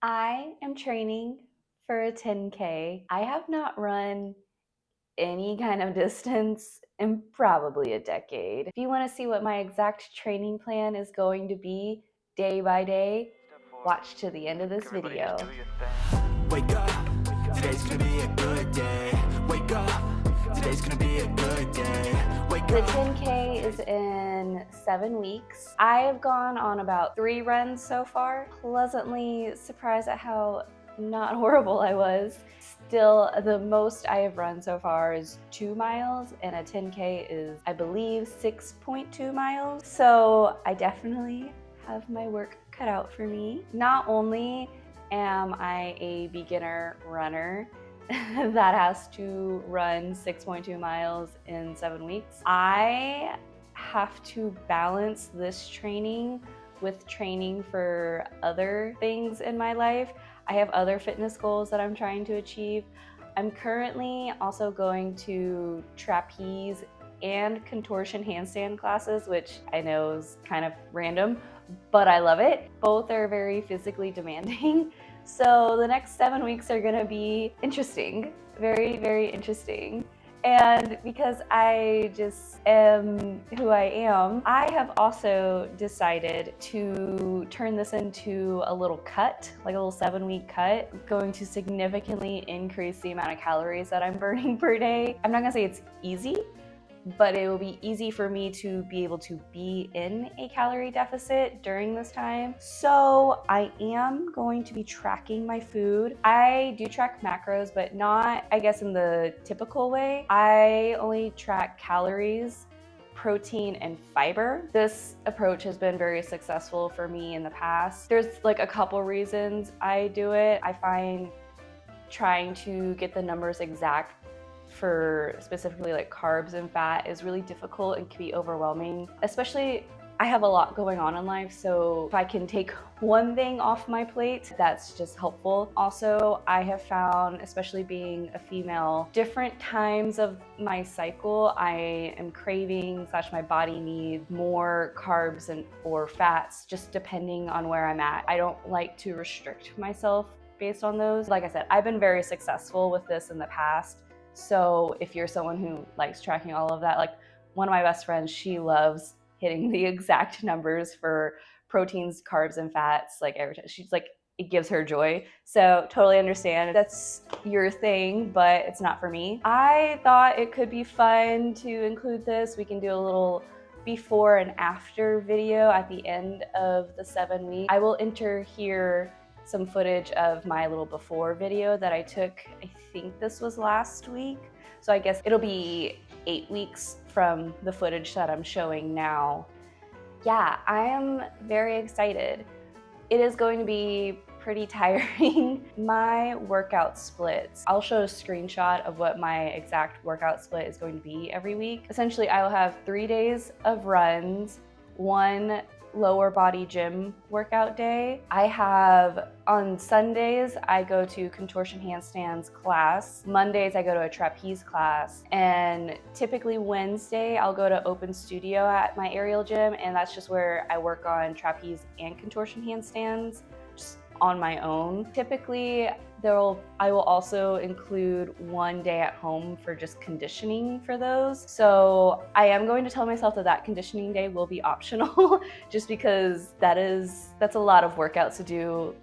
I am training for a 10K. I have not run any kind of distance in probably a decade. If you want to see what my exact training plan is going to be day by day, watch to the end of this video. Wake up, today's gonna be a good day. Wake up, today's gonna be a good day. Wake The up. 10K is in 7 weeks. I have gone on about 3 runs so far. Pleasantly surprised at how not horrible I was. Still, the most I have run so far is 2 miles, and a 10K is, I believe, 6.2 miles. So I definitely have my work cut out for me. Not only am I a beginner runner that has to run 6.2 miles in 7 weeks, I have to balance this training with training for other things in my life. I have other fitness goals that I'm trying to achieve. I'm currently also going to trapeze and contortion handstand classes, which I know is kind of random, but I love it. Both are very physically demanding. So the next 7 weeks are gonna be interesting, very, very interesting. And because I just am who I am, I have also decided to turn this into a little cut, like a little 7-week cut. I'm going to significantly increase the amount of calories that I'm burning per day. I'm not gonna say it's easy, but it will be easy for me to be able to be in a calorie deficit during this time. So I am going to be tracking my food. I do track macros, but not, I guess, in the typical way. I only track calories, protein, and fiber. This approach has been very successful for me in the past. There's like a couple reasons I do it. I find trying to get the numbers exact for specifically like carbs and fat is really difficult and can be overwhelming. Especially, I have a lot going on in life, so if I can take one thing off my plate, that's just helpful. Also, I have found, especially being a female, different times of my cycle, I am craving / my body needs more carbs and or fats, just depending on where I'm at. I don't like to restrict myself based on those. Like I said, I've been very successful with this in the past. So if you're someone who likes tracking all of that, like one of my best friends, she loves hitting the exact numbers for proteins, carbs, and fats, like every time. She's like, it gives her joy. So totally understand that's your thing, but it's not for me. I thought it could be fun to include this. We can do a little before and after video at the end of the 7 weeks. I will enter here some footage of my little before video that I took, I think this was last week. So I guess it'll be 8 weeks from the footage that I'm showing now. Yeah, I am very excited. It is going to be pretty tiring. My workout splits, I'll show a screenshot of what my exact workout split is going to be every week. Essentially, I will have 3 days of runs, 1 lower body gym workout day. I have, on Sundays, I go to contortion handstands class. Mondays, I go to a trapeze class. And typically Wednesday, I'll go to open studio at my aerial gym, and that's just where I work on trapeze and contortion handstands, just on my own. Typically, I will also include 1 day at home for just conditioning for those. So I am going to tell myself that conditioning day will be optional just because that's a lot of workouts to do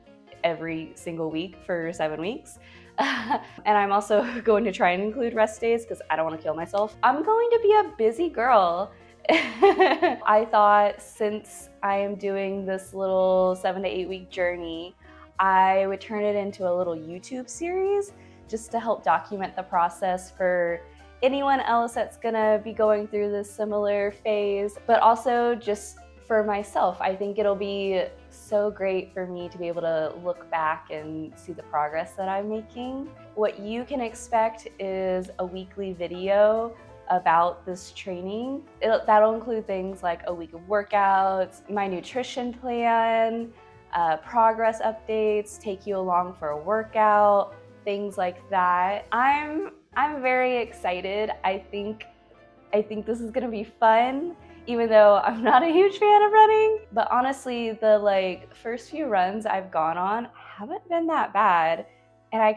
every single week for 7 weeks. And I'm also going to try and include rest days because I don't want to kill myself. I'm going to be a busy girl. I thought, since I am doing this little 7 to 8 week journey, I would turn it into a little YouTube series just to help document the process for anyone else that's gonna be going through this similar phase, but also just for myself. I think it'll be so great for me to be able to look back and see the progress that I'm making. What you can expect is a weekly video about this training. That'll include things like a week of workouts, my nutrition plan, progress updates, take you along for a workout, things like that. I'm very excited. I think this is gonna be fun, even though I'm not a huge fan of running. But honestly, the first few runs I've gone on haven't been that bad. And I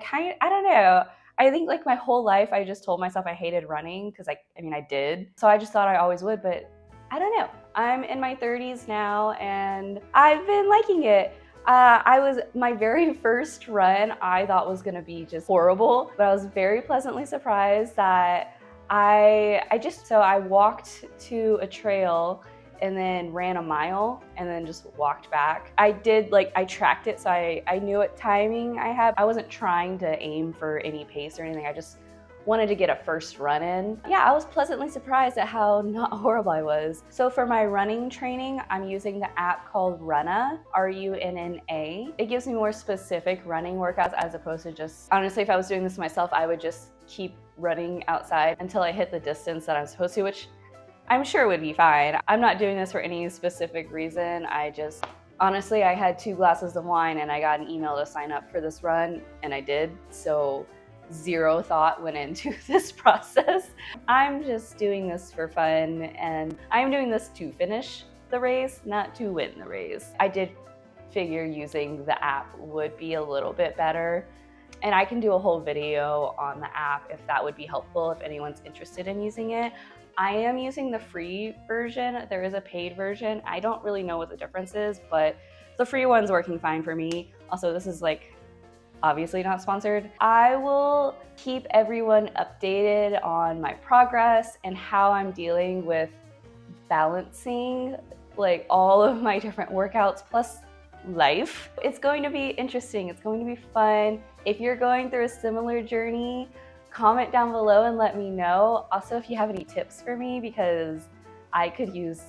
don't know. I think like my whole life I just told myself I hated running because I mean I did. So I just thought I always would, but I don't know. I'm in my 30s now and I've been liking it. My very first run I thought was gonna be just horrible, but I was very pleasantly surprised that I walked to a trail and then ran a mile and then just walked back. I tracked it, so I knew what timing I had. I wasn't trying to aim for any pace or anything. I just wanted to get a first run in. Yeah, I was pleasantly surprised at how not horrible I was. So for my running training, I'm using the app called Runna, R-U-N-N-A. It gives me more specific running workouts as opposed to just, honestly, if I was doing this myself, I would just keep running outside until I hit the distance that I'm supposed to, which I'm sure would be fine. I'm not doing this for any specific reason. Honestly, I had 2 glasses of wine and I got an email to sign up for this run, and I did. So zero thought went into this process. I'm just doing this for fun, and I'm doing this to finish the race, not to win the race. I did figure using the app would be a little bit better, and I can do a whole video on the app if that would be helpful, if anyone's interested in using it. I am using the free version. There is a paid version. I don't really know what the difference is, but the free one's working fine for me. Also, this is like obviously not sponsored. I will keep everyone updated on my progress and how I'm dealing with balancing like all of my different workouts plus life. It's going to be interesting. It's going to be fun. If you're going through a similar journey, comment down below and let me know. Also, if you have any tips for me, because I could use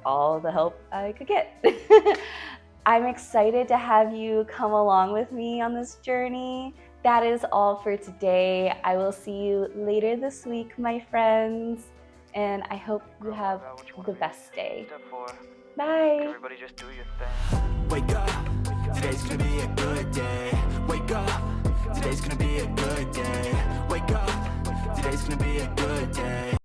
all the help I could get. I'm excited to have you come along with me on this journey. That is all for today. I will see you later this week, my friends, and I hope you have the best day. Bye. Everybody just do your thing. Wake up, today's gonna be a good day. Wake up, today's gonna be a good day. Wake up, today's gonna be a good day.